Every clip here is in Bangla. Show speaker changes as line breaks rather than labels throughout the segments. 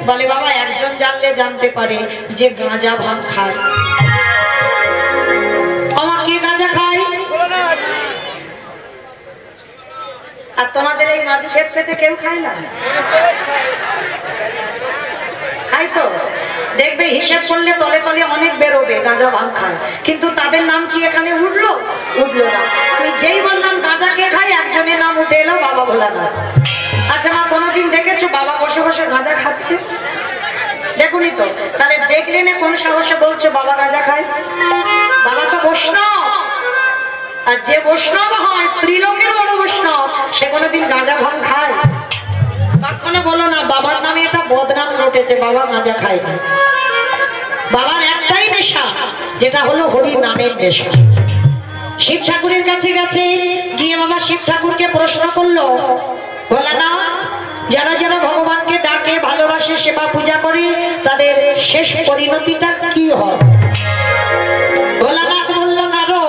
বলে বাবা একজন জানলে জানতে পারে যে গাঁজা ভাঙ খায়। আমার কে গাঁজা খায়? আর তোমাদের এই মাঝু ক্ষেত্রে কেউ খায় না? খাই তো, দেখবে হিসেব করলে তলে তলে অনেক বেরোবে গাঁজা ভাঙ খায়, কিন্তু তাদের নাম কি এখানে উঠলো? উঠলো না। আমি যেই বললাম গাঁজা কে খায়, একজনের নাম উঠে এলো বাবা ভোলানাথ। আচ্ছা মা, কোনোদিন দেখেছো বাবা বসে বসে গাঁজা খাচ্ছে? দেখুনি তো, তাহলে দেখলে না কোন সাহসে বলছো বাবা গাঁজা খায়? বাবা তো বৈষ্ণব, আর যে বৈষ্ণব হয় ত্রিলোকের বড় বৈষ্ণব, সে কোনোদিন গাঁজা ভাঙ খায়? কখনো বলো না বাবার নামে এটা বদনাম রটেছে, বাবা গাঁজা খায় না। বাবার একটাই নেশা, যেটা হলো হরি নামের নেশা। শিব ঠাকুরের কাছে গেছে, গিয়ে বাবা শিব ঠাকুরকে প্রশ্ন করলো, ভোলানাথ যারা যারা ভগবানকে ডাকে, ভালোবাসে, সেবা পূজা করে, তাদের শেষ পরিণতিটা কি হয়? ভোলানাথ বলল, নারো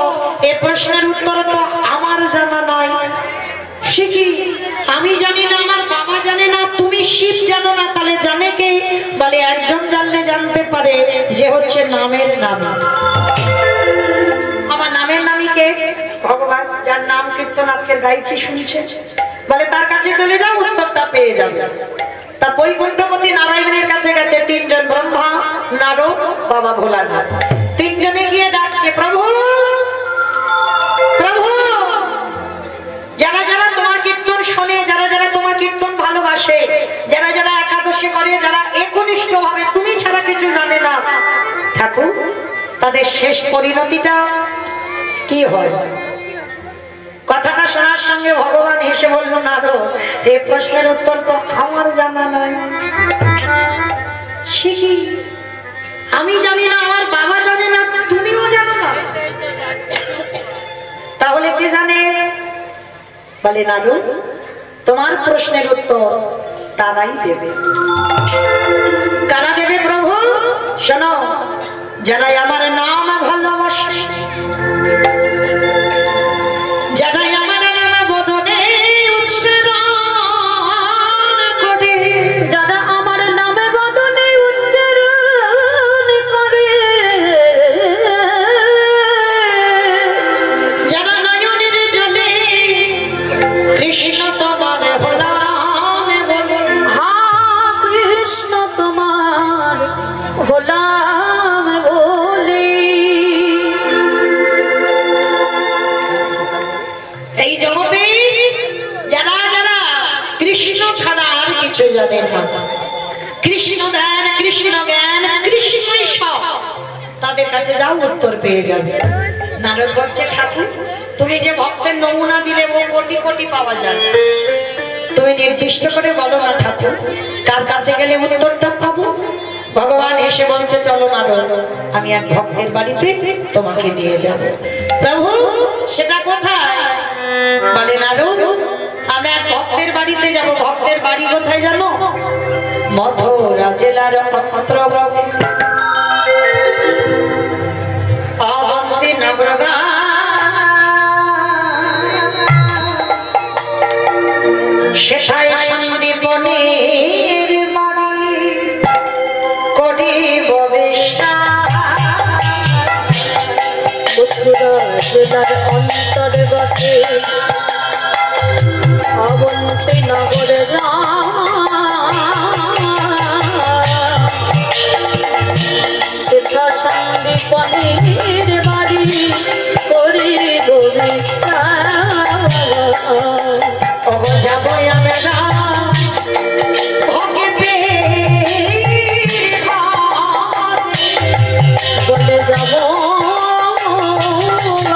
এ প্রশ্নের উত্তর তো আমার জানা নয়। শিখি আমি জানি না, আমার বাবা জানে না, তুমি শিব জানো না, তাহলে জানে কে? বলে একজন জানলে জানতে পারে, যে হচ্ছে নামের নাম। আমার নামের নামই কে? ভগবান, যার নাম কীর্তন আজকে গাইছি শুনছে। বলে তার কাছে চলে যাও, উত্তরটা পেয়ে যাবে। তা বৈকুণ্ঠপতি নারায়ণের কাছে গেছে তিনজন, ব্রহ্মা, নারদ, বাবা ভোলানাথ। তিনজনে গিয়ে ডাকছে, প্রভু প্রভু, যারা যারা তোমার কীর্তন শোনে, যারা যারা তোমার কীর্তন ভালোবাসে, যারা যারা একাদশী করে, যারা একনিষ্ঠ ভাবে তুমি ছাড়া কিছু জানে না, ঠাকুর তাদের শেষ পরিণতিটা কি হয়? কথাটা শোনার সঙ্গে ভগবান হেসে বলল, নারদ এই প্রশ্নের উত্তর তো আমার জানা নয়। শিখি আমি জানি না, আমার বাবা জানে না, তুমিও জানো না, তাহলে কে জানে? বলে নারদ তোমার প্রশ্নের উত্তর তারাই দেবে। কারা দেবে প্রভু? শোনো, যারা আমার নাম ভালোবাসে, যারা আমার নাম বদনে উচ্চারণ করে, যারা আমার নামে বদনে উচ্চারণ করে, যারা নয়নের জলে কৃষ্ণ তোমার হলাম বলে, হা কৃষ্ণ তোমার হলাম বলে, এই জগতে যারা যারা কৃষ্ণ ছাড়া আর কিছু জানে না, কৃষ্ণ ধ্যান, কৃষ্ণ জ্ঞান, কৃষ্ণই সব, তাদের কাছে যাও, উত্তর পেয়ে যাবে। নারদ বলছে, ঠাকুর তুমি যে ভক্তের নমুনা দিলে ও কোটি কোটি পাওয়া যায়, তুমি নির্দিষ্ট করে বলো না ঠাকুর, কার কাছে গেলে উত্তরটা পাবো? ভগবান এসে বলছে, চলো নারদ, আমি এক ভক্তের বাড়িতে তোমাকে নিয়ে যাব। প্রভু সেটা কোথায়? বলে নারদ আমরা এক ভক্তের বাড়িতে যাব। ভক্তের বাড়ি কোথায় জানো? মথুরা জেলার অন্তর্গত অবন্তী নগর, সেথায় সন্দীপনের বাড়ি করিব বিশ্বাস। মথুরা জেলার অন্তর্গতে অবন্তী নগর, সেথা সন্দীপনের বাড়ি করিব বিশ্বাস। যাবো আমরা ভগবে বলে, যাব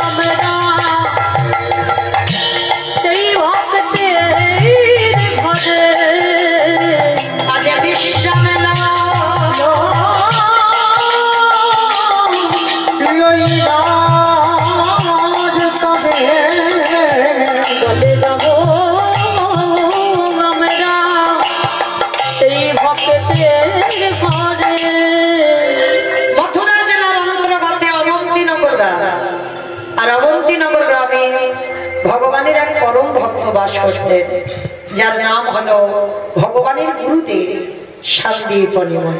আমরা সেই ভক্তের ঘরে, আজ বিশ্রাম লইলা তবে, বলে যাব মথুরা জেলার অন্তর্গতে অবন্তীনগর গ্রাম। আর অবন্তীনগর গ্রামে ভগবানের এক পরম ভক্ত বাস করতেন, যার নাম হলো ভগবানের গুরুদেব শান্তিপনি মন।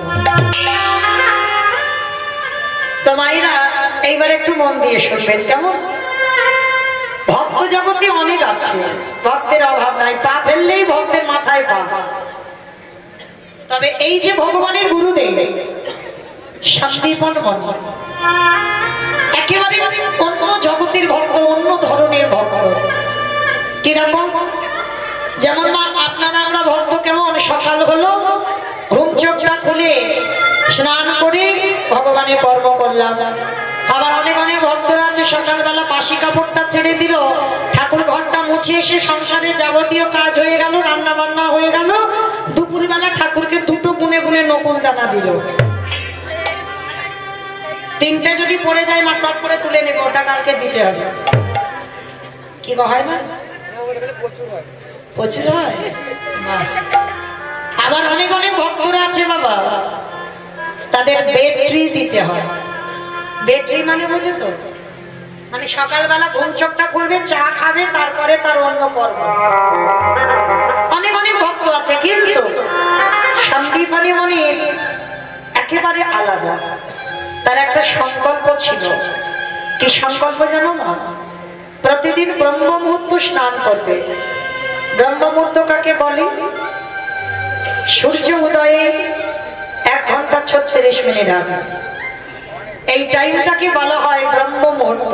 তো মায়েরা এইবার একটু মন দিয়ে শুনবেন কেমন। ভক্ত জগতে অনেক আছে, ভক্তের অভাব নাই, পা ফেললেই ভক্তের মাথায় পা। তবে এই যে ভগবানের গুরুদেব শান্তিপন মন, একেবারে অন্য জগতের ভক্ত, অন্য ধরনের ভক্ত। কিরকম? যেমন আপনারা আমরা ভক্ত কেমন, সকাল হলো ঘুম চোখটা খুলে স্নান করে ভগবানের কর্ম করলাম। আবার অনেক অনেক ভক্তরা আছে সকালবেলা বাসি কাপড়টা ছেড়ে দিল, ঠাকুর ঘরটা মুছে এসে সংসারে যাবতীয় কাজ হয়ে গেল, রান্না বান্না হয়ে গেল, দুপুরবেলা ঠাকুরকে দুটো গুনে গুনে নকুল দানা দিল। তিনটে যদি পড়ে যায় মাটপাট করে তুলে নেবে, ওটা কালকে দিতে হবে। কি হয় না? প্রচুর হয়। আবার অনেক অনেক ভক্তরা আছে বাবা, তাদের ব্যাটারি দিতে হয়। ব্যাটারি মানে বোঝো তো, মানে সকালবেলা ঘুম চোখটা খুলবে, চা খাবে, তারপরে তার অন্য কর্ম। অনেক অনেক ভক্ত আছে, কিন্তু শান্তিপনি মনির একেবারে আলাদা। তার একটা সংকল্প ছিল। কি সংকল্প জানো না? প্রতিদিন ব্রহ্ম মুহূর্ত স্নান করবে। ব্রহ্ম মুহূর্ত কাকে বলে? সূর্য উদয়ে 1 ঘন্টা 36 মিনিট আগে, এই টাইমটাকে বলা হয় ব্রহ্ম মুহূর্ত।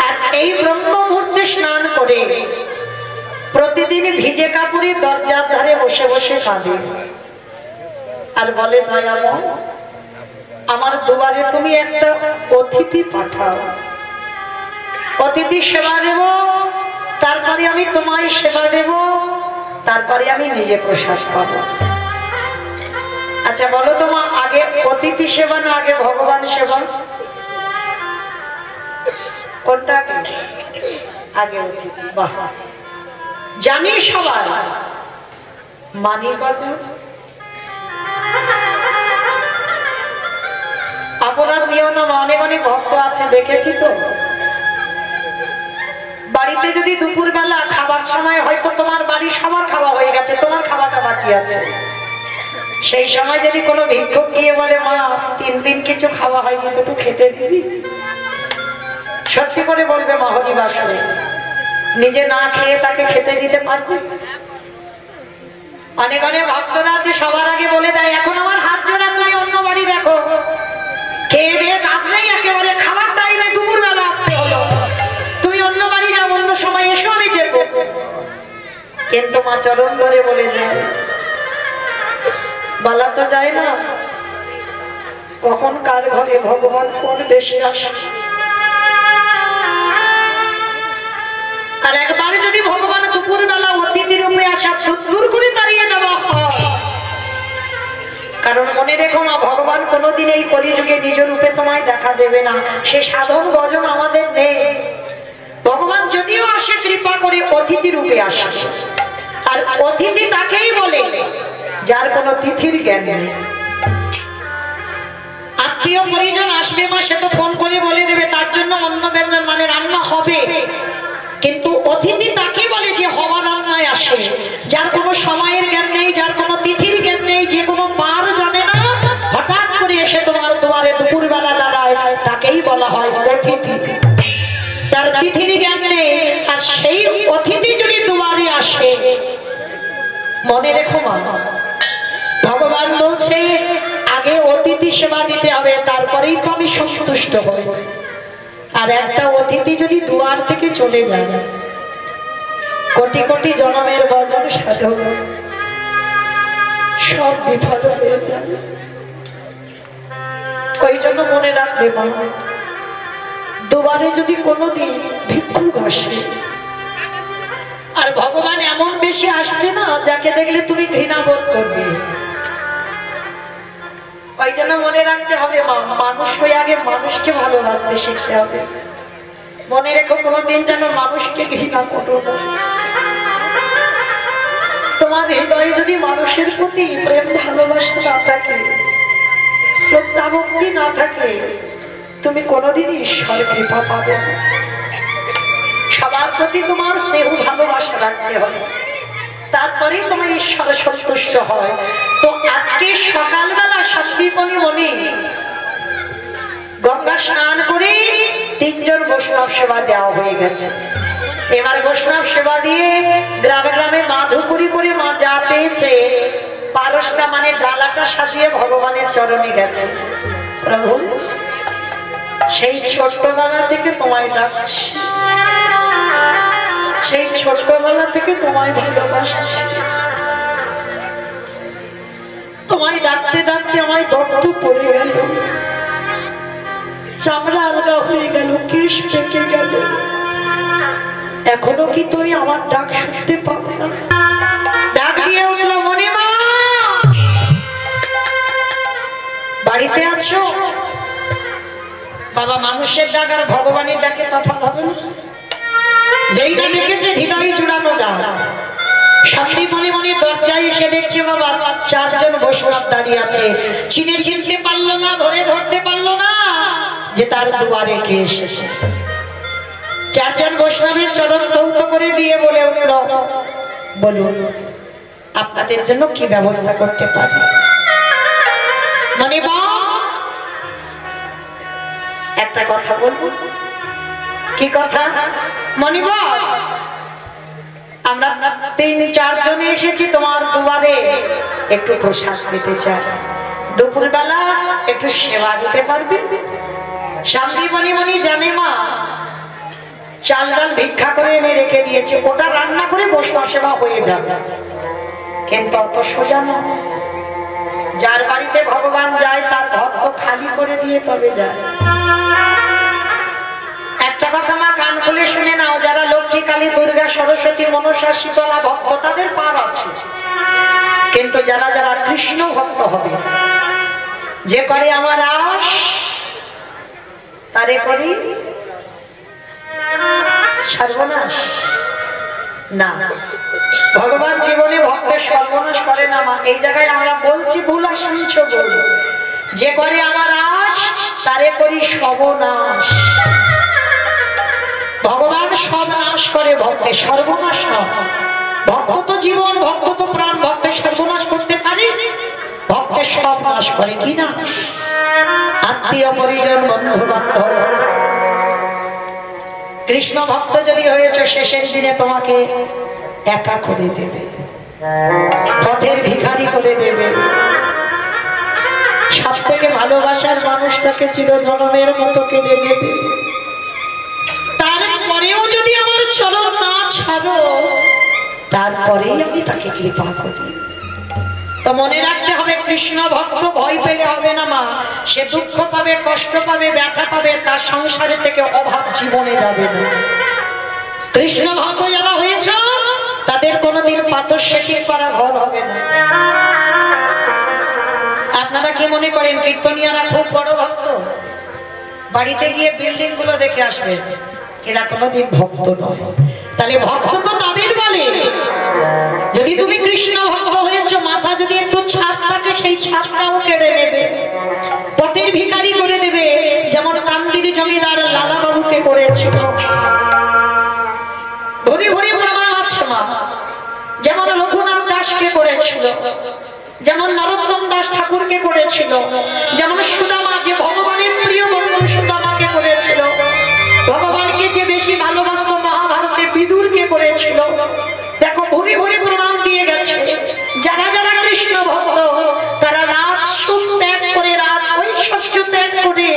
আর এই ব্রহ্ম মুহূর্তে স্নান করে প্রতিদিন ভিজে কাপড়ে দরজার ধারে বসে বসে কাঁদে আর বলে, দয়াময় আমার দুয়ারে তুমি একটা অতিথি পাঠাও, অতিথি সেবা দেব, তারপরে আমি তোমায় সেবা দেব, তারপরে আমি নিজে প্রসাদ পাবো। আচ্ছা বলো তো মা, আগে অতিথি সেবা না আগে ভগবান সেবা? কোনটা আগে? আগে অতিথি। বাহ, জানি সবাই, মানি কজন? আপনার নিয়ম না, অনেক অনেক ভক্ত আছে দেখেছি তো। বাড়িতে যদি দুপুরবেলা খাবার সময় হয়তো তোমার বাড়ির সবার খাওয়া হয়ে গেছে, তোমার খাওয়াটা বাকি আছে, সেই সময় যদি কোনো ভিক্ষুক গিয়ে বলে, মা 3 দিন কিছু খাওয়া হয়নি, তো একটু খেতে দিবি? সত্যি করে বলবে মা হরিবাসরে, নিজে না খেয়ে তাকে খেতে দিতে পারবে? অনেক অনেক ভক্তরা আছে সবার আগে বলে দেয়, এখন আমার হাত জোড়া, তুমি অন্য বাড়ি দেখো, খেয়ে দিয়ে কাজ নেই, একেবারে খাবার টাইমে দুপুরবেলা আসতে হলো, তুমি অন্য বাড়ি যাও, অন্য সময় এসো, আমি দেখবো। কিন্তু মা চরণ ধরে বলে যায়, বলা তো যায় না কখন কার ঘরে ভগবান কোন বেশি আসে। আর একবারে যদি ভগবান দুপুরবেলা অতিথি রূপে আসা দূর করে দাঁড়িয়ে দেওয়া হয়, কারণ মনে রেখো মা, ভগবান কোনোদিন এই কলিযুগে নিজ রূপে তোমায় দেখা দেবে না, সে সাধন ভজন আমাদের নেই। ভগবান যদিও আসে কৃপা করে অতিথি রূপে আসে, আর অতিথি তাকেই বলে যার কোনো তিথির জ্ঞান নেই। আত্মীয় পরিজন আসবে মা, সে তো ফোন করে বলে দেবে, তার জন্য অন্ন ব্যঞ্জন মানে রান্না হবে, কিন্তু অতিথি তাকে বলে যে হওয়া রান্নায় আসে, যার কোনো সময়ের জ্ঞান নেই, যার কোনো তিথির জ্ঞান নেই, যে কোনো বার জানে না, হঠাৎ করে এসে তোমার দুয়ারে দুপুরবেলা দাঁড়ায়, তাকেই বলা হয় অতিথি। তার তিথির জ্ঞান নেই, আর সেই অতিথি যদি দুয়ারে আসে, মনে রেখো মা, ভগবান বলছে আগে অতিথি সেবা দিতে হবে, তারপরেই তো আমি সন্তুষ্ট হব। আর একটা অতিথি যদি দুয়ার থেকে চলে যায়, কোটি কোটি জনমের ভজন সাধক সব বিফল হয়ে যাবে। ওই জন্য মনে রাখবে মা, দুবারে যদি কোনোদিন ভিক্ষুক আসে, আর ভগবান এমন বেশি আসবে না যাকে দেখলে তুমি ঘৃণা বোধ করবে। ওই জন্য মনে রাখতে হবে মা, মানুষ হয়ে আগে মানুষকে ভালোবাসতে শিখতে হবে। মনে রেখো, কোনোদিন যেন মানুষকে ঘৃণা করো না। তোমার হৃদয়ে যদি মানুষের প্রতি প্রেম ভালোবাসা না থাকে, শ্রদ্ধা ভক্তি না থাকে, তুমি কোনোদিনই ঈশ্বর কৃপা পাবে না। সবার প্রতি তোমার স্নেহ ভালোবাসা রাখতে হবে। তারপরেই তোমার ঈশ্বর সন্তুষ্ট হয়। তো আজকে সকালবেলা সন্দীপনী মনে গঙ্গা স্নান করে 3 জন বৈষ্ণব সেবা দেওয়া হয়ে গেছে। এবার বৈষ্ণব সেবা দিয়ে গ্রামে গ্রামে মাধুকরি করে মা যা পেয়েছে পারসটা মানে ডালাটা সাজিয়ে ভগবানের চরণে গেছে। প্রভু সেই ছোট্টবেলা থেকে তোমায় ডাকছি, সেই ছোট্টবেলা থেকে তোমায় ভালোবাসছি। তোমায় ডাকতে ডাকতে আমায় দত্ত পড়ে গেল, চামড়া আলগা হয়ে গেল, কেশ পেকে গেল। এখনো কি তুমি আমার ডাক শুনতে পাবে না? ডাক দিয়ে উঠলো, মনে মা বাড়িতে আছো? বাবা মানুষের ডাক আর ভগবানের ডাকে তফাৎ হবে না। যেইটা ডেকেছে হৃদয় জুড়ানো ডাক। সন্দীপনী মনে দরজায় এসে দেখছে বাবা 4 জন বৈষ্ণব দাঁড়িয়ে আছে। চিনতে পারলো না, ধরতে পারলো না যে তার দুয়ারে কে এসেছে। 4 জন বৈষ্ণবের চরণ ধৌত করে দিয়ে বলে উঠল, বলুন আপনাদের জন্য কি ব্যবস্থা করতে পারি? মনে একটা কথা বলবো। কি কথা? মনিব আমরা 3-4 জনে এসেছি তোমার দুয়ারে, একটু প্রসাদ পেতে চাই। দুপুরবেলা একটু সেবা দিতে পারবে? সন্দীপনী মনি জানে মা চাল ডাল ভিক্ষা করে এনে রেখে দিয়েছে, ওটা রান্না করে বৈষ্ণব সেবা হয়ে যাবে। কিন্তু অত সোজা না। যার বাড়িতে ভগবান যায় তার ঘর তো খালি করে দিয়ে তবে যায়। একটা কথা মা কান খুলে শুনে নাও, যারা লক্ষ্মী, কালী, দুর্গা, সরস্বতী, মনসা, শীতলা ভক্ত তাদের পার আছে, কিন্তু যারা যারা কৃষ্ণ ভক্ত হবে, যে করে আমার আশ তারে করি সর্বনাশ না। ভগবান জীবনে ভক্তের সর্বনাশ করে না মা। এই জায়গায় আমরা বলছি ভুল আর শুনছো ভুল। যে করে আমার আশ তারে করি সর্বনাশ। ভগবান সব নাশ করে, ভক্তের সর্বনাশ নয়। ভক্ত তো জীবন, ভক্ত তো প্রাণ, ভক্তের সর্বনাশ করতে পারে? ভক্তের সব নাশ করে কি না? আত্মীয় পরিজন, বন্ধু বান্ধব। কৃষ্ণ ভক্ত যদি হয়েছে শেষের দিনে তোমাকে একা করে দেবে, পথের ভিখারি করে দেবে। সব থেকে ভালোবাসার মানুষটাকে চিরজনমের মতো কেড়ে নেবে। তারপরেও যদি আমার চরণ না ছাড়ো, তারপরেই আমি তাকে কৃপা করি। তো মনে রাখতে হবে, কৃষ্ণ ভক্ত ভয় পেলে হবে না মা। সে দুঃখ পাবে, কষ্ট পাবে, ব্যথা পাবে, তার সংসারে থেকে অভাব জীবনে যাবে না। কৃষ্ণ ভক্ত যারা হয়েছ তাদের কোনোদিন পাথর সেটিং করা ঘর হবে না। আপনারা কি মনে করেন কীর্তনিয়ারা খুব বড় ভক্ত? বাড়িতে গিয়ে বিল্ডিং গুলো দেখে আসবেন, এরা কোনোদিন ভক্ত নয়। তাহলে ভক্ত তো তাদের বলে, যদি তুমি কৃষ্ণ ভক্ত হয়েছ, মাথা যদি একটু ছাদ থাকে সেই ছাদটাও কেড়ে নেবে, পথের ভিখারি করে দেবে। যেমন কান্দির জমিদার লালা বাবুকে করেছিল, ভরি ভরি প্রমাণ আছে মা। যেমন রঘুনাথ দাসকে করেছিল, যেমন নরোত্তম দাস ঠাকুরকে করেছিল, যেমন সুদামা, যে ভগবানের প্রিয় বন্ধু সুদামাকে করেছিল। ভগবানকে যে বেশি ভালোবাসত মহাভারতে বিদুরকে করেছিল। দেখো ভরি ভরি প্রমাণ দিয়ে গেছে। যারা যারা কৃষ্ণ ভক্ত তারা রাজ সুখ ত্যাগ করে, রাজ ঐশ্বর্য ত্যাগ করে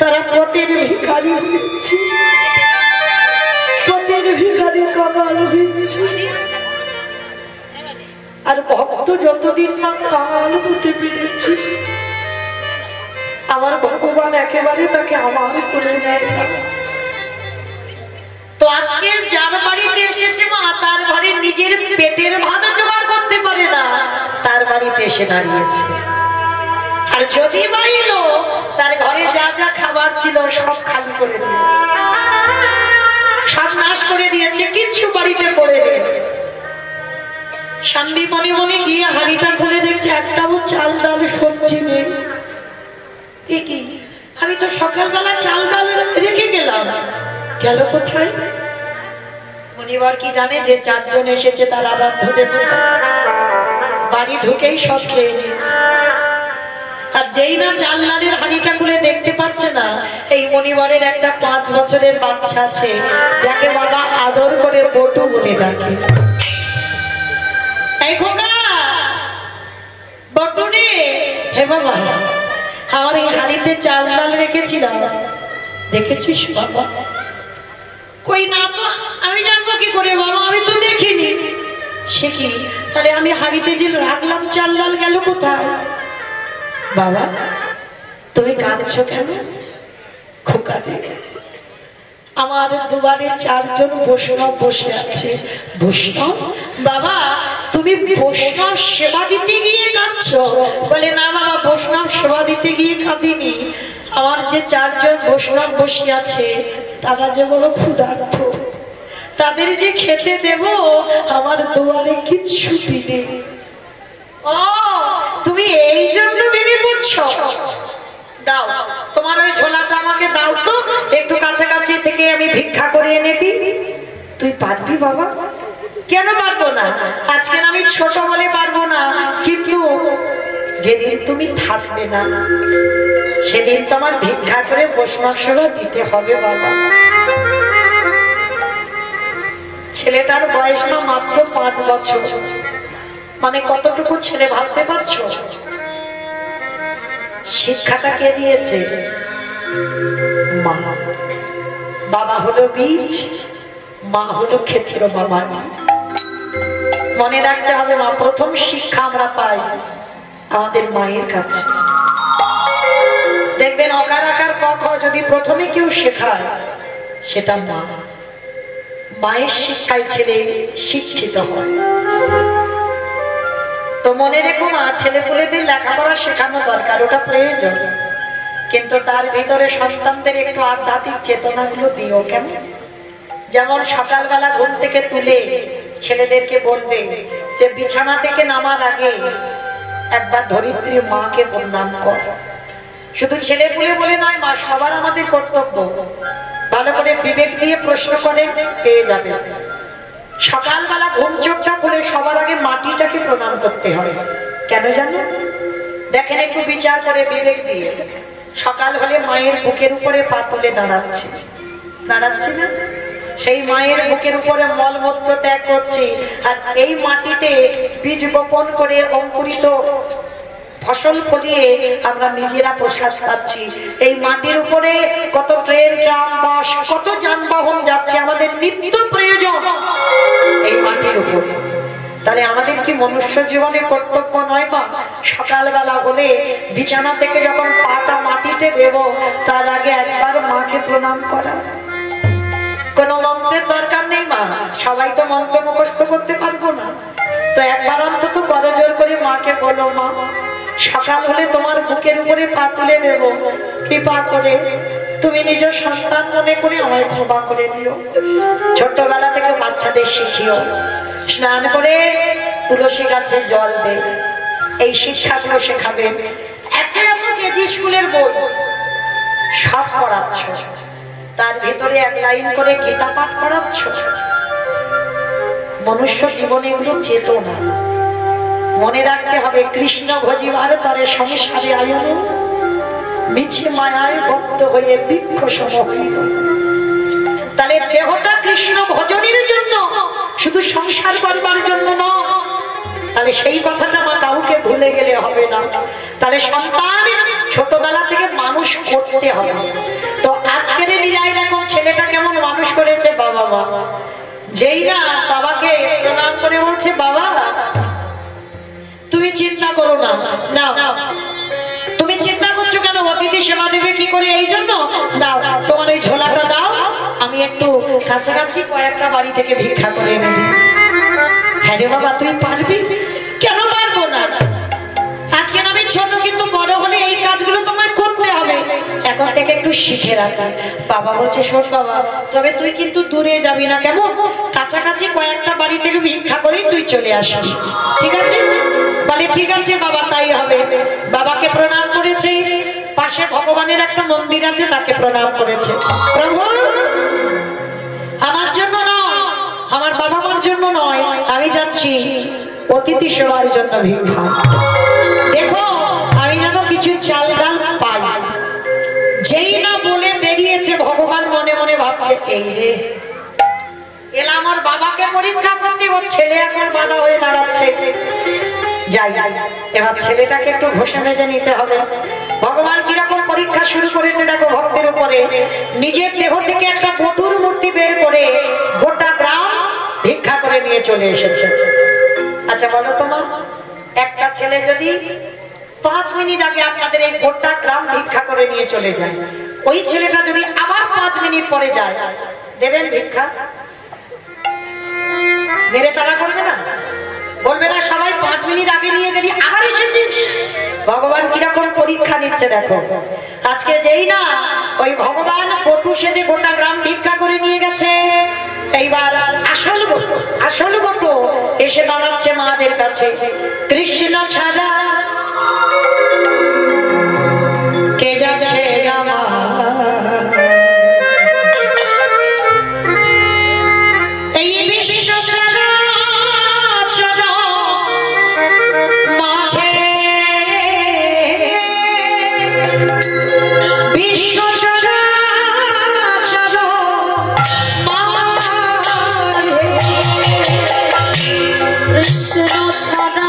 তারা পথের ভিখারি হয়েছে, পথের ভিখারি কাঙাল হয়েছে। আর ভক্ত যতদিন না কাঙাল হতে পেরেছি, আমার ভগবান একেবারে তাকে আমার করে নেয় না। তো আজকে যার বাড়িতে এসেছে মা, তার ঘরে নিজের পেটের ভাত জোগাড় করতে পারে না, তার বাড়িতে এসে দাঁড়িয়েছে। আর যদি বাইলো, তার ঘরে যা যা খাবার ছিল সব খালি করে দিয়েছে, সব নাশ করে দিয়েছে, কিচ্ছু বাড়িতে পড়ে নেই। সন্দীপনী মনে গিয়ে হাড়িটা খুলে দেখছে একটাও চাল ডাল সবজি নেই। কি আমি তো সকালবেলা চাল ডাল রেখে গেলাম, গেল কোথায়? মনিবার কি জানে যে 4 জন এসেছে তার আরাধ্য দেবতা, বাড়ি ঢুকেই সব খেয়ে নিয়েছে। আর যেই না চাল ডালের হাঁড়িটা খুলে দেখতে পাচ্ছে না, এই মনিবরের একটা 5 বছরের বাচ্চা আছে যাকে বাবা আদর করে বটু বলে ডাকে। এই খোকা বটু রে, হে বাবা আমার এই হাঁড়িতে চাল ডাল রেখেছিলাম, দেখেছিস বাবা? কই না তো, আমি জানবো কি করে বাবা, আমি তো দেখিনি। সে কি, তাহলে আমি হাঁড়িতে যে রাখলাম চাল ডাল গেল কোথায়? বাবা তুমি কাঁদছো কেন? খোকা আমার দুবারে 4 জন বৈষ্ণব বসে আছে। বৈষ্ণব? বাবা তুমি বৈষ্ণব সেবা দিতে গিয়ে কাঁদছো? বলে না বাবা, বৈষ্ণব সেবা দিতে গিয়ে কাঁদিনি, আমার যে 4 জন বৈষ্ণব বসে আছে তারা যে বড় ক্ষুধার্ত, তাদের যে খেতে দেব আমার দুয়ারে কিচ্ছুটি নেই। ও তুমি এই জন্য ভেঙে পড়ছো? দাও তোমার ওই ঝোলাটা আমাকে দাও তো, একটু কাছাকাছি থেকে আমি ভিক্ষা করে এনে দিই। তুই পারবি বাবা? কেন পারবো না, আজকে আমি ছোট বলে পারবো না, কিন্তু যেদিন তুমি থাকবে না সেদিন তোমার ভিক্ষা করে বৈষ্ণব সেবা দিতে হবে বাবা। ছেলেটার বয়স না মাত্র 5 বছর, মানে কতটুকু ছেলে ভাবতে পারছো? শিক্ষাটা কে দিয়েছে? মা। বাবা হলো বীজ, মা হলো ক্ষেত্র বাবা। মনে রাখতে হবে মা, প্রথম শিক্ষা আমরা পাই আমাদের মায়ের কাছে। দেখবেন অকার আকার ক খ যদি প্রথমে কেউ শেখায় সেটা মা। মায়ের শিক্ষায় ছেলে শিক্ষিত হয়। তো মনে রেখো মা, ছেলেপুলেদের লেখাপড়া শেখানো দরকার, ওটা প্রয়োজন, কিন্তু তার ভিতরে সন্তানদের একটু আধ্যাত্মিক চেতনাগুলো দিও। কেমন? যেমন সকালবেলা ঘুম থেকে তুলে ছেলেদেরকে বলবে যে বিছানা থেকে নামার আগে একবার ধরিত্রী মাকে প্রণাম কর। শুধু ছেলেপুলে বলে নয় মা, সবার আমাদের কর্তব্য। ভালো করে বিবেক দিয়ে প্রশ্ন করে পেয়ে যাবে। সকালবেলা ঘুম চোখটা খুলে সবার আগে মাটিটাকে প্রণাম করতে হয়। কেন জানো? দেখেন একটু বিচার করে বিবেক দিয়ে। সকাল হলে মায়ের বুকের উপরে পা তুলে দাঁড়াচ্ছি না? সেই মায়ের বুকের উপরে মলমূত্র ত্যাগ করছি, আর এই মাটিতে বীজ বপন করে অঙ্কুরিত ফসল ফলিয়ে আমরা নিজেরা প্রসাদ পাচ্ছি। এই মাটির উপরে কত ট্রেন, ট্রাম, বাস, কত যানবাহন যাচ্ছে, আমাদের নিত্য প্রয়োজন এই মাটির উপরে। তাহলে আমাদের কি মনুষ্য জীবনে কর্তব্য নয় মা? সকালবেলা হলে বিছানা থেকে যখন পাটা মাটিতে দেব তার আগে একবার মাকে প্রণাম করা। কোনো মন্ত্রের দরকার নেই মা, সবাই তো মন্ত্র মুখস্থ করতে পারবো না, তো একবার অন্তত করজোর করে মাকে বলো, মা সকাল হলে তোমার বুকের উপরে পা তুলে দেব, কৃপা করে তুমি নিজের সন্তান মনে করে আমায় ক্ষমা করে দিও। ছোটবেলা থেকে বাচ্চাদের শিখিও, স্নান করে তুলসী গাছে জল দে, এই শিক্ষাগুলো শেখাবেন। এত এত কেজি স্কুলের বই সব পড়াচ্ছ, তার ভিতরে 1 লাইন করে গীতা পাঠ করাচ্ছ। মনুষ্য জীবনে এগুলো চেতনা। মনে রাখতে হবে, কৃষ্ণ ভজিবার তারে সংসারে আয়ন, মিছে মায়ায় বদ্ধ হয়ে বৃক্ষ সম হইল। তাহলে দেহটা কৃষ্ণ ভজনের জন্য, শুধু সংসার করবার জন্য নয়। তাহলে সেই কথাটা মা কাউকে ভুলে গেলে হবে না। তাহলে সন্তান ছোটবেলা থেকে মানুষ করতে হবে। তো আজকের লীলায় দেখুন ছেলেটা কেমন মানুষ করেছে বাবা মা। যেই না বাবাকে প্রণাম করে বলছে, বাবা তুমি চিন্তা করো না। না তুমি চিন্তা করছো কেন? অতিথি সেবা দেবে কি করে, এই জন্য দাও তোমার এই ঝোলাটা দাও, আমি একটু কাছাকাছি কয়েকটা বাড়ি থেকে ভিক্ষা করে এনে দিই। হ্যাঁ রে বাবা তুই পারবি? কেন পারবো না? আজকে আমি ছোট, কিন্তু বড় হলে এই কাজগুলো তোমায় করতে হবে। এখন থেকে একটু শিখে রাখা। বাবা বলছে, শোন বাবা, তবে তুই কিন্তু দূরে যাবি না, কেমন কাছাকাছি কয়েকটা বাড়ি থেকে ভিক্ষা করেই তুই চলে আসবি, ঠিক আছে? বলে ঠিক আছে বাবা, তাই হবে। বাবাকে প্রণাম করেছে, পাশে ভগবানের একটা মন্দির আছে, তাকে প্রণাম করেছে। প্রভু আমার জন্য নয়, আমার বাবা মার জন্য নয়, আমি যাচ্ছি অতিথি সেবার জন্য ভিক্ষা। দেখো আমি যেন কিছু চাল ডাল পাই। যেই না বলে বেরিয়েছে, ভগবান মনে মনে ভাবছে এই রে এলা আমার বাবাকে পরীক্ষা করতে, ওর ছেলে এখন বাধা হয়ে দাঁড়াচ্ছে। যাই এবার ছেলেটাকে একটু ঘষে মেজে নিতে হবে। ভগবান কিরকম পরীক্ষা শুরু করেছে দেখো ভক্তের উপরে। নিজের দেহ থেকে একটা বটুর মূর্তি বের করে গোটা গ্রাম ভিক্ষা করে নিয়ে চলে এসেছে। আচ্ছা বলো তোমার, একটা ছেলে যদি 5 মিনিট আগে আপনাদের এই গোটা গ্রাম ভিক্ষা করে নিয়ে চলে যায়, ওই ছেলেটা যদি আবার 5 মিনিট পরে যায়, দেবেন ভিক্ষা? মেরে তারা করবে না? বলবে না সবাই 5 মিনিট আগে নিয়ে গেলি আবার এসেছিস? ভগবান কিরকম পরীক্ষা নিচ্ছে দেখো। আজকে যেই না ওই ভগবান পটু সেজে গোটা গ্রাম ভিক্ষা করে নিয়ে গেছে, এইবার আসল বটু এসে দাঁড়াচ্ছে মাদের কাছে। কৃষ্ণ ছাড়া কে যাচ্ছে এই বিশ্ব ছাড়া মাঝে, বিশ্ব ছাড়া কৃষ্ণ ছাড়া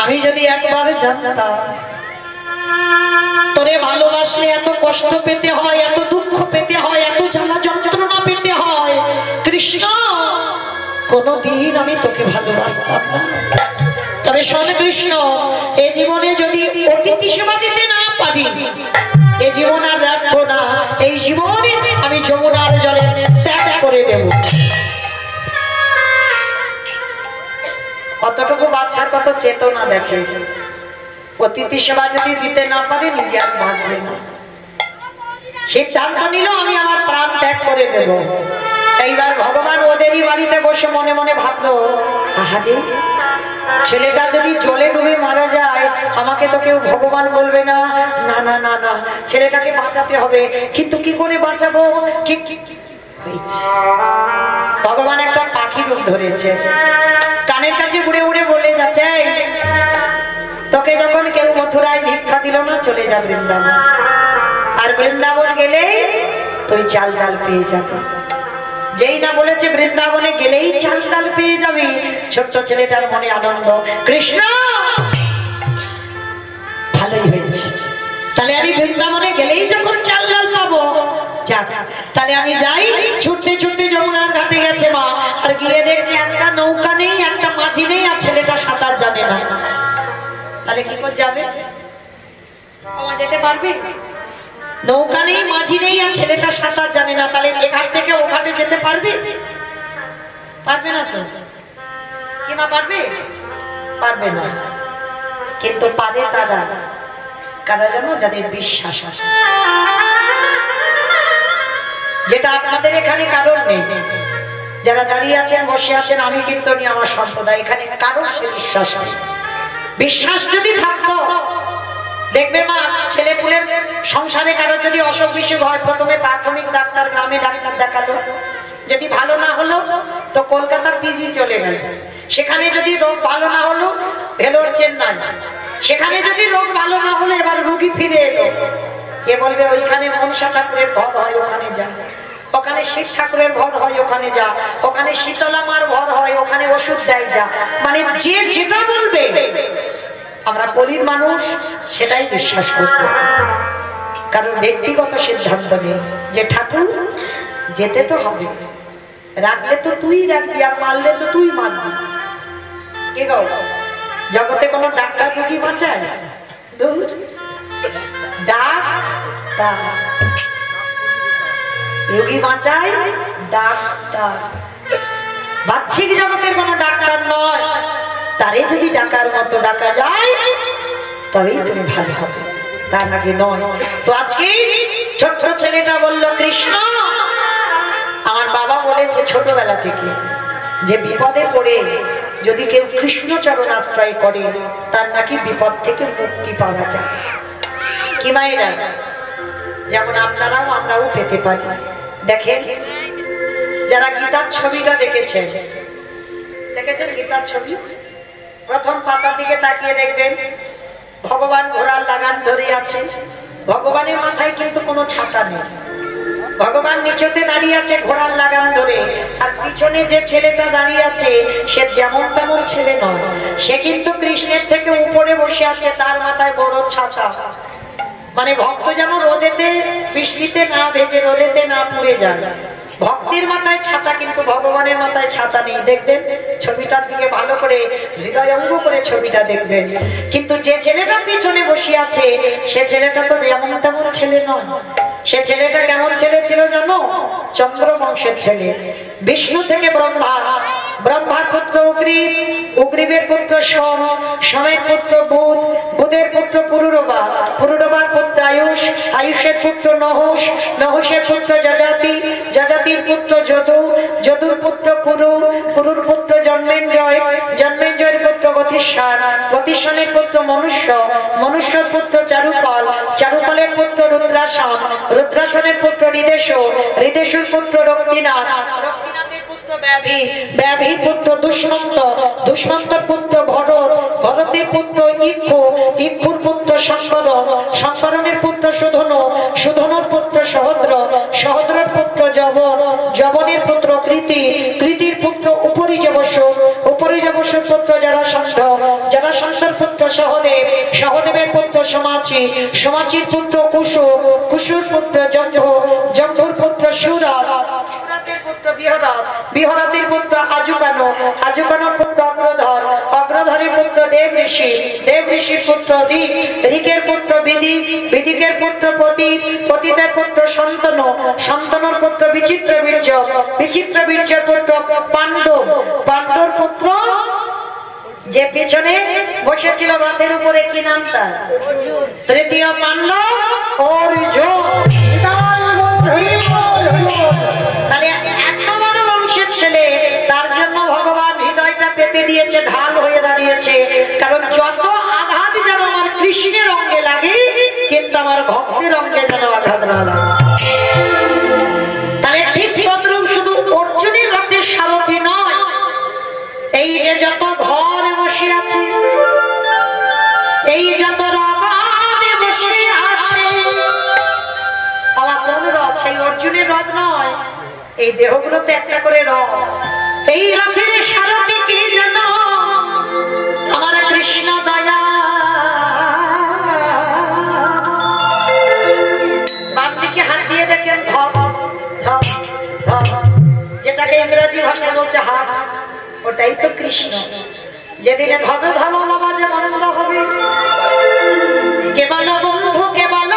আমি যদি একবার জানতাম তোরে ভালোবাসলে এত কষ্ট পেতে হয়, এত দুঃখ পেতে হয়, এত জ্বালা যন্ত্রণা পেতে হয়, কৃষ্ণ কোনদিন আমি তোকে ভালোবাসতাম না। তবে শোন কৃষ্ণ, এই জীবনে যদি অতিথি সেবা দিতে না পারি, এই জীবন আর রাখবো না। এই জীবনে আমি যমুনার জলে ত্যাগ করে দেব। অতটুকু বাচ্চার কত চেতনা দেখে। অতিথি সেবা যদি দিতে না পারে নিজে আর বাঁচবে না। সিদ্ধান্ত নিল আমি আমার প্রাণ ত্যাগ করে দেব। এইবার ভগবান ওদেরই বাড়িতে বসে মনে মনে ভাবলো, আহারে ছেলেটা যদি জলে ডুবে মারা যায় আমাকে তো কেউ ভগবান বলবে না, না না না না ছেলেটাকে বাঁচাতে হবে। কিন্তু কি করে বাঁচাবো? ভগবান একটা পাখি রূপ ধরেছে, কানের কাছে উড়ে উড়ে বলে যাচ্ছে, তোকে যখন কেউ মথুরায় ভিক্ষা দিল না, চলে যা বৃন্দাবন, আর বৃন্দাবন গেলেই তুই চাল ডাল পেয়ে যাবি। যেই না বলেছে বৃন্দাবনে গেলেই চাল ডাল পেয়ে যাবি, ছোট্ট ছেলেটার মনে আনন্দ, কৃষ্ণ ভালোই হয়েছে, তাহলে আমি বৃন্দাবনে গেলেই যখন চাল ডাল পাবো, তাহলে আমি যাই। ছুটতে ছুটতে যমুনার ঘাটে গেছে মা, আর গিয়ে দেখছে একটা নৌকা নেই, একটা মাঝি নেই, আর ছেলেটা সাঁতার জানে না। তাহলে কি করে যাবে? যেতে পারবে? নৌকা নেই, মাঝি নেই, আর ছেলেটা সাঁতার জানে না, তাহলে এ ঘাট থেকে ও ঘাটে যেতে পারবে? পারবে না তো। কি মা পারবে? পারবে না। কিন্তু পারে তারা, কারা জানো? যাদের বিশ্বাস আছে, যেটা আপনাদের এখানে কারণ নেই। যারা দাঁড়িয়ে আছেন, বসে আছেন, আমি কিন্তু নি আমার সম্প্রদায়, এখানে কারোর সে বিশ্বাস নেই। বিশ্বাস যদি থাকতো, দেখবে মা ছেলে পুলের সংসারে কারো যদি অসুখ বিসুখ হয়, প্রথমে প্রাথমিক ডাক্তার, গ্রামে ডাক্তার দেখালো, যদি ভালো না হলো তো কলকাতার পিজি চলে গেল, সেখানে যদি রোগ ভালো না হলো ভেলোর চেন্নাই, সেখানে যদি রোগ ভালো না হলো এবার রোগী ফিরে এলো, কে বলবে ওইখানে মনসা ঠাকুরের ঘর হয় ওখানে যা, ওখানে শিব ঠাকুরের ঘর হয় ওখানে যা, ওখানে শীতলা মার ঘর হয় ওখানে ওষুধ দেয় যা। মানে যে যেটা বলবে আমরা কলির মানুষ সেটাই বিশ্বাস করব, কারণ ব্যক্তিগত সিদ্ধান্ত নেই যে ঠাকুর যেতে তো হবে, রাখলে তো তুই রাখবি, আর মারলে তো তুই মারবি। কে গো জগতে কোনো ডাক্তার রোগী বাঁচায়? ডাক্তার রোগী বাঁচায় ডাক্তার, বাহ্যিক জগতের কোনো ডাক্তার নয়। তারে যদি ডাকার মতো ডাকা যায় তবেই তুমি ভালো হবে, তার আগে নয়। তো আজকে ছোট্ট ছেলেটা বলল, কৃষ্ণ আমার বাবা বলেছে ছোটবেলা থেকে যে বিপদে পড়ে যদি কেউ কৃষ্ণ চরণ আশ্রয় করে তার নাকি বিপদ থেকে মুক্তি পাওয়া যায়। কি মায়েরা, যেমন আপনারাও আমরাও পেতে পারি। দেখেন যারা গীতার ছবিটা দেখেছেন, দেখেছেন গীতার ছবি, প্রথম পাতার দিকে তাকিয়ে দেখবেন ভগবান ঘোড়ার লাগাম ধরে আছে, ভগবানের মাথায় কিন্তু কোনো ছাতা নেই, ভগবান নিচতে দাঁড়িয়ে আছে ঘোড়ার লাগাম ধরে, আর পিছনে যে ছেলেটা দাঁড়িয়ে আছে সে যেমন তেমন ছেলে নয়, সে কিন্তু কৃষ্ণের থেকে উপরে বসে আছে, তার মাথায় বড় ছাতা। মানে ভক্ত যেন রোদেতে বৃষ্টিতে না ভেজে, রোদেতে না পুড়ে যায়। ভক্তের মাথায় ছাতা, কিন্তু ভগবানের মাথায় ছাতা নেই। দেখবেন ছবিটার দিকে ভালো করে হৃদয়ঙ্গ করে ছবিটা দেখবেন। কিন্তু যে ছেলেটা পিছনে বসে আছে সে ছেলেটা তো যেমন তেমন ছেলে নয়, সে ছেলেটা কেমন ছেলে ছিল জানো? চন্দ্র বংশের ছেলে। বিষ্ণু থেকে ব্রহ্মা, ব্রহ্মার পুত্র উগ্রীব, উগ্রীবের পুত্র সোম, সোমের পুত্র বুধ, বুধের পুত্র পুরুরবা, পুরুরবার পুত্র আয়ুষ, আয়ুষের পুত্র নহুষ, নহুষের পুত্র যজাতি, যজাতির পুত্র যদু, যদুর পুত্র কুরু, কুরুর পুত্র জন্মেঞ্জয়, জন্মেঞ্জয়ের পুত্র গতিশ্বর, গতিশ্বরের পুত্র মনুষ্য, মনুষ্যর পুত্র চারুপাল, চারুপালের পুত্র রুদ্রাসন, রুদ্রাসনের পুত্র হৃদেশ, হৃদেশুর পুত্র রক্তিনাথ, রক্তিনাথের পুত্র ব্যাভি, ব্যাভির পুত্র দুষ্মন্ত, দুষ্মন্তর পুত্র ভরত, ভরতের পুত্র ইক্ষু, ইক্ষুর পুত্র শঙ্করণ, শঙ্করণের পুত্র সুধনু, সুধনুর পুত্র সহদ্র, সহদ্রের পুত্র যবন, যবনের পুত্র কৃতি, কৃতির পুত্র উপরিজবসুর, উপরিজবসুর পুত্র জরাসন্ধ, জরাসন্ধের পুত্র সহদেব, সহদেবের পুত্র সমাচি, সমাচির পুত্র কুশু, কুশুর পুত্র জম্ভ, জম্ভুর পুত্র সুরাত, সুরাতের পুত্র বিহরত, বিহরতের পুত্র আজুকানো, আজুকানোর পুত্র অগ্রধর, অগ্রধরের পুত্র দেব ঋষি, দেব ঋষির পুত্র ঋক, ঋকের পুত্র বিদি, বিদিকের পুত্র পতিত, পতিতের পুত্র সন্তনু, সন্তনুর পুত্র বিচিত্র বীর্য, বিচিত্র বীর্যের পুত্র পাণ্ডব, পাণ্ডবর পুত্র যে পিছনে বসেছিল রথের উপরে, কি নাম তার? তৃতীয় পাণ্ডব অর্জুন। তাহলে এত বড় বংশের ছেলে, তার জন্য ভগবান হৃদয়টা পেতে দিয়েছে, ঢাল হয়ে দাঁড়িয়েছে। কারণ যত আঘাত যেন আমার কৃষ্ণের অঙ্গে লাগে, কিন্তু আমার ভক্তের অঙ্গে যেন আঘাত না লাগে। তাহলে ঠিক তদ্রূপ শুধু অর্জুনের রথের সারথি নয়, এই যে যত ঘরে বসে আছে, এই যত রথে বসে আছে, আমার কোন রথ? সেই অর্জুনের রথ নয়, এই দেহগুলোতে একটা করে রথ। এই রথের সারথি কে যেন? আমার কৃষ্ণ দয়া। বাম দিকে হাত দিয়ে দেখেন, ধপ ধপ ধপ, যেটাকে ইংরেজি ভাষায় বলছে হাত, ওটাই তো কৃষ্ণ। যেদিনে ধবে ধব বাবা যে বন্ধ হবে, কেবল বন্ধু কেবল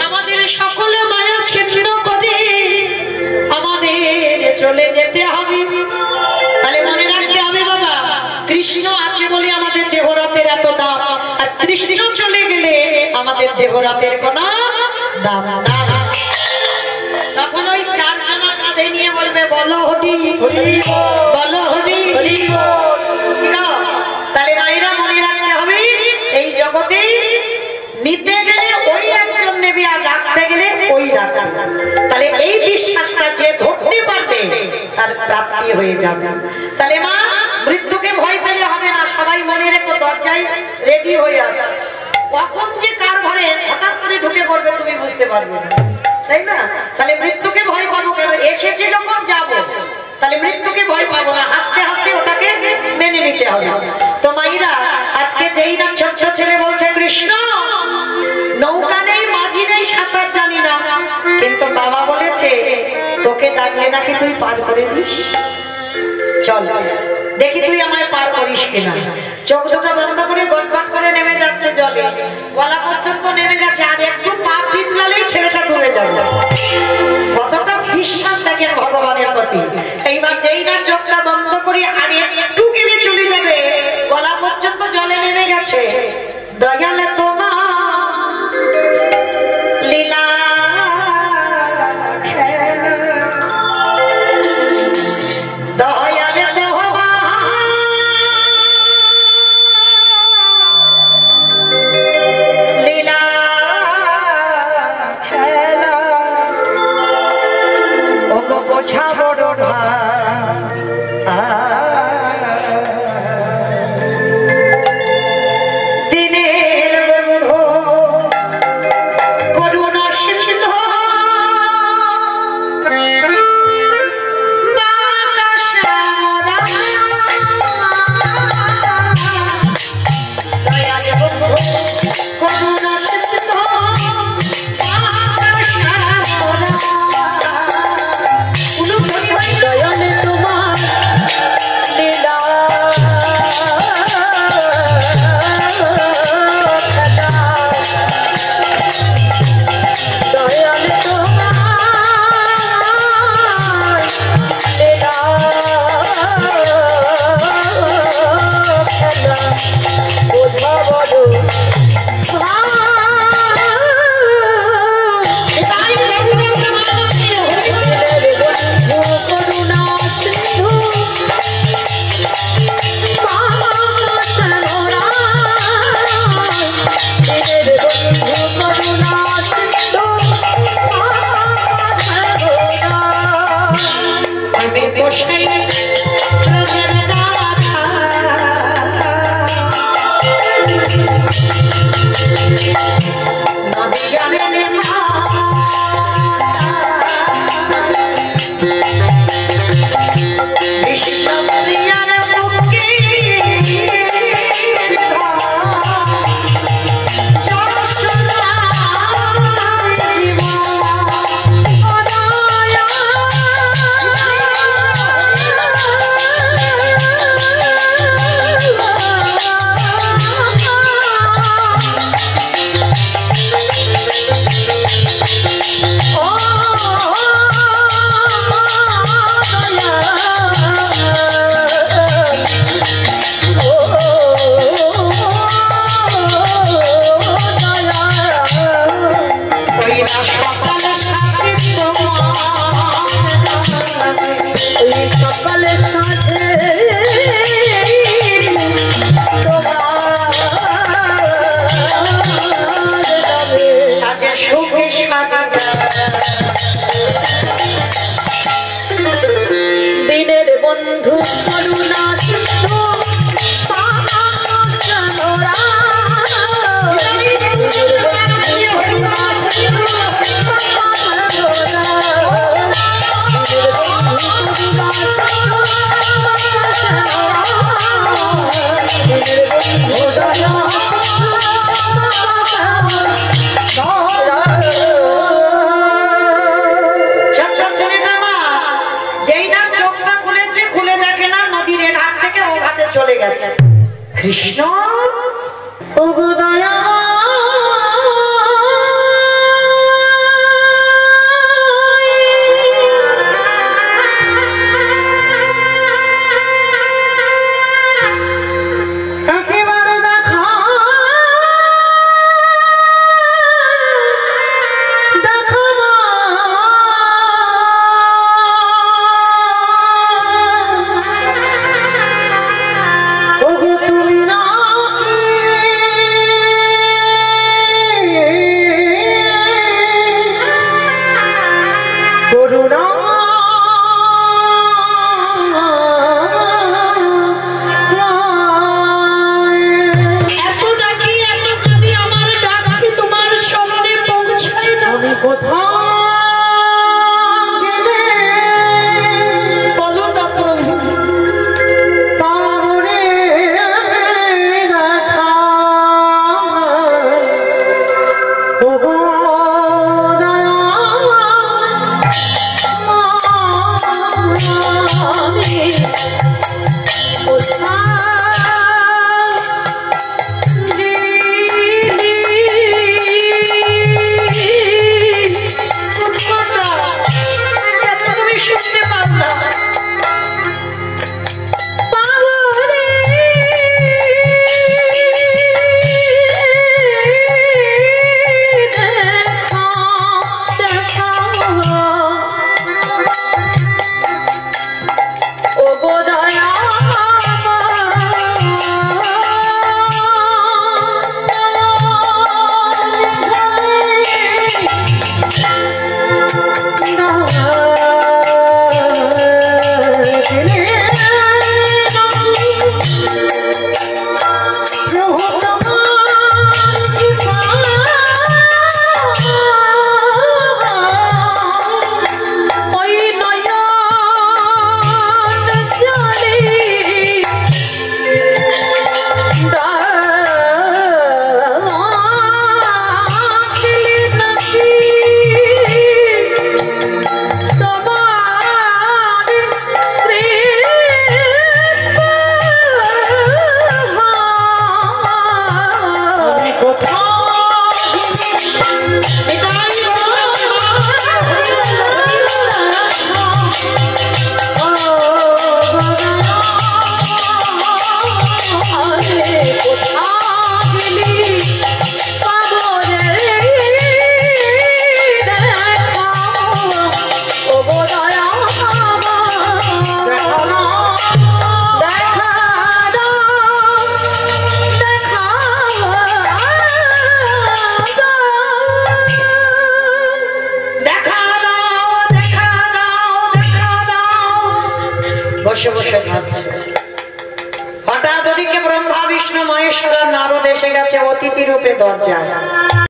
আমাদের সকলে মায়া ছিন্ন করে আমাদের চলে যেতে হবে। তাহলে মনে রাখতে হবে বাবা, কৃষ্ণ আছে বলে আমাদের দেহরাতের এত দাম, আর কৃষ্ণ চলে গেলে আমাদের দেহরাতের কোনো দাম না। তখন ওই চারজনা কাঁধে নিয়ে বলবে, বলো হরি বলো হরি। তাহলে মায়েরা মনে রাখতে হবে, এই জগতে নিতে গেলে ওই একজন নেবে, আর রাখতে গেলে ওই রাখবে। তাহলে এই বিশ্বাসটা যে ধরতে পারবে, তার প্রাপ্তি হয়ে যাবে। তাহলে মা, মৃত্যুকে ভয় পেলে হবে না। সবাই মনে রেখো, দরজায় রেডি হয়ে আছে, কখন যে কার ঘরে হঠাৎ করে ঢুকে পড়বে তুমি বুঝতে পারবে না, তাই না? তাহলে মৃত্যুকে ভয় পাবো কেন? এসেছে যখন যাবো, তাহলে মৃত্যুকে ভয় পাবো না, হাসতে হাসতে ওটাকে মেনে নিতে হবে। তো মাইরা, আজকে যেই না ছোট্ট ছেলে বলছে, কৃষ্ণ নৌকা নেই, মাঝি নেই, সাঁতার জানি না, কিন্তু বাবা বলেছে তোকে ডাকলে নাকি তুই পার করে দিস। চল দেখি তুই আমায় পার করিস কিনা। চোখ দুটো বন্ধ করে গটগট করে নেমে যাচ্ছে জলে, গলা পর্যন্ত নেমে গেছে, আর একটু পা পিছলালেই ছেলেটা ডুবে যাবে। কতটা বিশ্বাস দেখেন ভগবানের প্রতি। এইবার যেই না চোখটা বন্ধ করি, আর একটু গেলে চলে যাবে, গলা পর্যন্ত জলে নেমে গেছে। দয়ালে তোমার লীলা এই সকালের সাথে দিনের বন্ধু করুণা সিন্ধু চলে গেছে কৃষ্ণ ও দয়া বসে বসে খাচ্ছে। হঠাৎ ওদিকে ব্রহ্মা বিষ্ণু মহেশ্বর নারদ এসে গেছে অতিথি রূপে দরজায়।